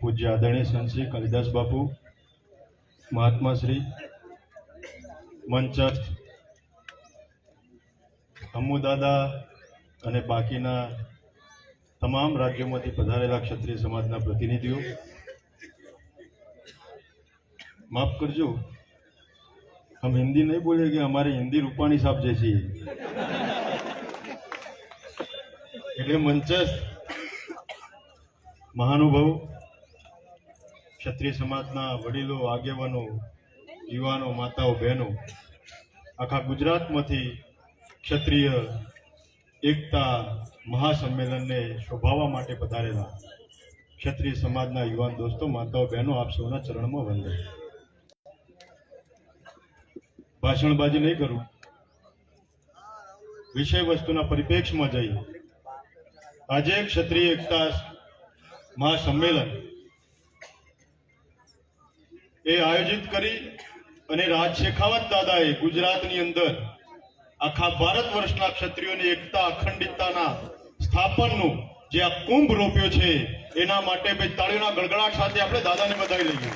પૂજ્ય આદરણીય સંત શ્રી કાલિદાસ બાપુ, મહાત્મા શ્રી મંચસ્થ અમ્મુ દાદા અને બાકીના તમામ રાજ્યોમાંથી પધારેલા ક્ષત્રિય સમાજના પ્રતિનિધિઓ, माफ करजो, हम हिंदी नहीं बोलेंगे, हमारे हिंदी रूपाणी साहब जैसी है। એટલે મંચસ્થ મહાનુભાવ, ક્ષત્રિય સમાજના વડીલો, આગેવાનો, યુવાનો, માતાઓ, બહેનો, આખા ગુજરાતમાંથી ક્ષત્રિય એકતા મહાસંમેલનને શોભાવવા માટે પધારેલા ક્ષત્રિય સમાજના યુવાન દોસ્તો, માતાઓ, બહેનો, આપ સૌના ચરણમાં વંદન। ભાષણબાજી નહીં કરું, વિષય વસ્તુના પરિપ્રેક્ષમાં જઈએ। આજે ક્ષત્રિય એકતા મહાસંમેલન એ આયોજિત કરી અને રાજ શેખાવત દાદાએ ગુજરાતની અંદર આખા ભારત વર્ષના ક્ષત્રિયોની એકતા અખંડિતતાના સ્થાપનનું જે આ કુંભ રોપ્યો છે, એના માટે ભાઈ તાળીઓના ગડગડાટ સાથે આપણે દાદાને વધાવી લઈએ।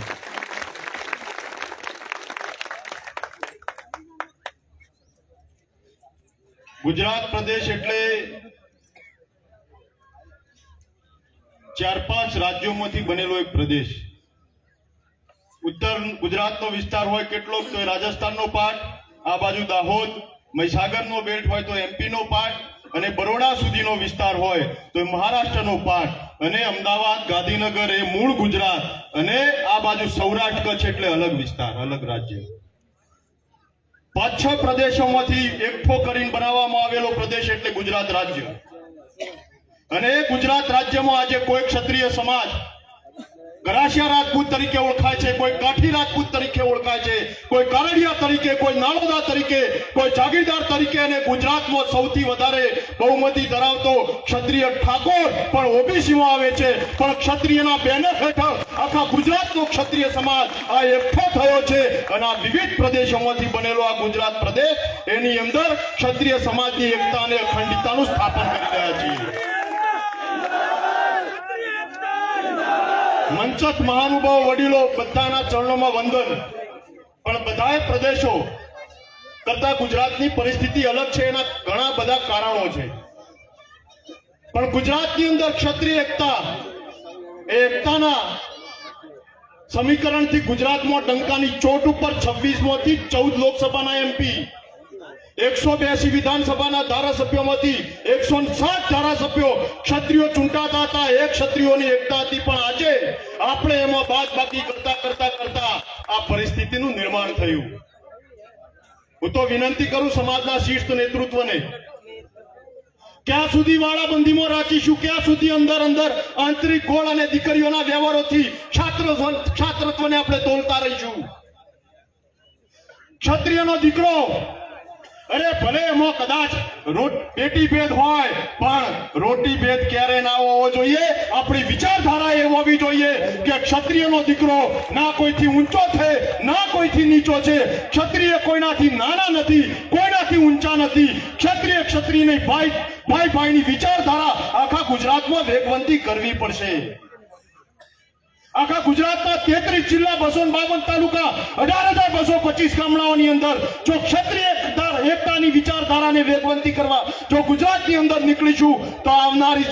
गुजरात प्रदेश एटले 4-5 राज्यों में बनेलो एक प्रदेश। उत्तर गुजरात नो विस्तार होय केटलो तो राजस्थान नो पार्ट, आ बाजू दाहोद महीसागर नो बेल्ट होय तो एमपी नो पार्ट अने बरोड़ा सुधी नो विस्तार होय तो महाराष्ट्र नो पार्ट अने अमदावाद गांधीनगर ए मूळ गुजरात अने आ बाजू सौराष्ट्र कच्छ एटले अलग विस्तार, अलग राज्य। 5-6 प्रदेशोमांथी एकठो करीने बनाववामां आवेलो प्रदेश एटले गुजरात राज्य। अने गुजरात राज्यमां आजे कोई क्षत्रिय समाज गरासिया राजपूत तरीके ओळखाय छे, कोई काठी राजपूत तरीके ओळखाय छे, कोई कारेडिया तरीके, कोई नाळोदा तरीके, कोई जागीरदार तरीके, अने गुजरातमां सौथी वधारे बहुमती धरावतो क्षत्रिय ठाकोर पण ओबीसीमां आवे छे। पण क्षत्रियना बेनर हेठळ आखा गुजरातनो क्षत्रिय समाज आ एकठो थयो छे अने आ विविध प्रदेशोमांथी बनेलो आ गुजरात प्रदेश एनी अंदर क्षत्रिय समाजनी एकता अने अखंडिततानुं स्थापन करी रह्या छीए। मंचस्थ महानुभाव, वडीलो, बधाना चरणों वंदन। पण बधाए प्रदेशों करता गुजरातनी परिस्थिति अलग छे, एना घणा बधा कारणों छे। पण गुजरातनी अंदर क्षत्रिय एकता एकताना समीकरण थी गुजरातमां डंकानी चोट उपर 26 मांथी 14 लोकसभाना एमपी, 182 विधानसभाना धारासभ्योमांथी 107 धारासभ्यो क्षत्रियो चूंटाता हता। एक क्षत्रियोनी एकता हती, पण आजे आपणे एमां बादबाकी करता करता करता आ परिस्थितिनुं निर्माण थयुं। हुं तो विनंती करूं समाजना शीर्ष नेतृत्वने, क्या सुधी वाड़ाबंधीमां राखीशुं, क्या सुधी अंदर अंदर आंतरिक गोळ अने दीकरीओना व्यवहारोथी छात्रत्वने आपणे तोलता रहीशुं। क्षत्रियनो दीकरो अरे भले एमां कदाच बेटी भेद होय पण रोटी भेद क्यारे ना होवो जोईए। आपणी विचारधारा ए होवी जोईए के क्षत्रियनो दीकरो ना कोईथी ऊंचो छे ना कोईथी नीचो छे। क्षत्रिय कोईनाथी नाना नथी, कोईनाथी ऊंचा नथी। क्षत्रिय क्षत्रियनी भाई भाईनी विचारधारा आखा गुजरातमां वेगवंती करवी पड़शे। आखा गुजरातना 33 जिल्ला 252 तालुका 18,225 गामडाओनी अंदर जो क्षत्रिय एकतानी विचारधाराने वेगवंती करवा जो गुजरातनी अंदर निकळीशुं तो आवनारी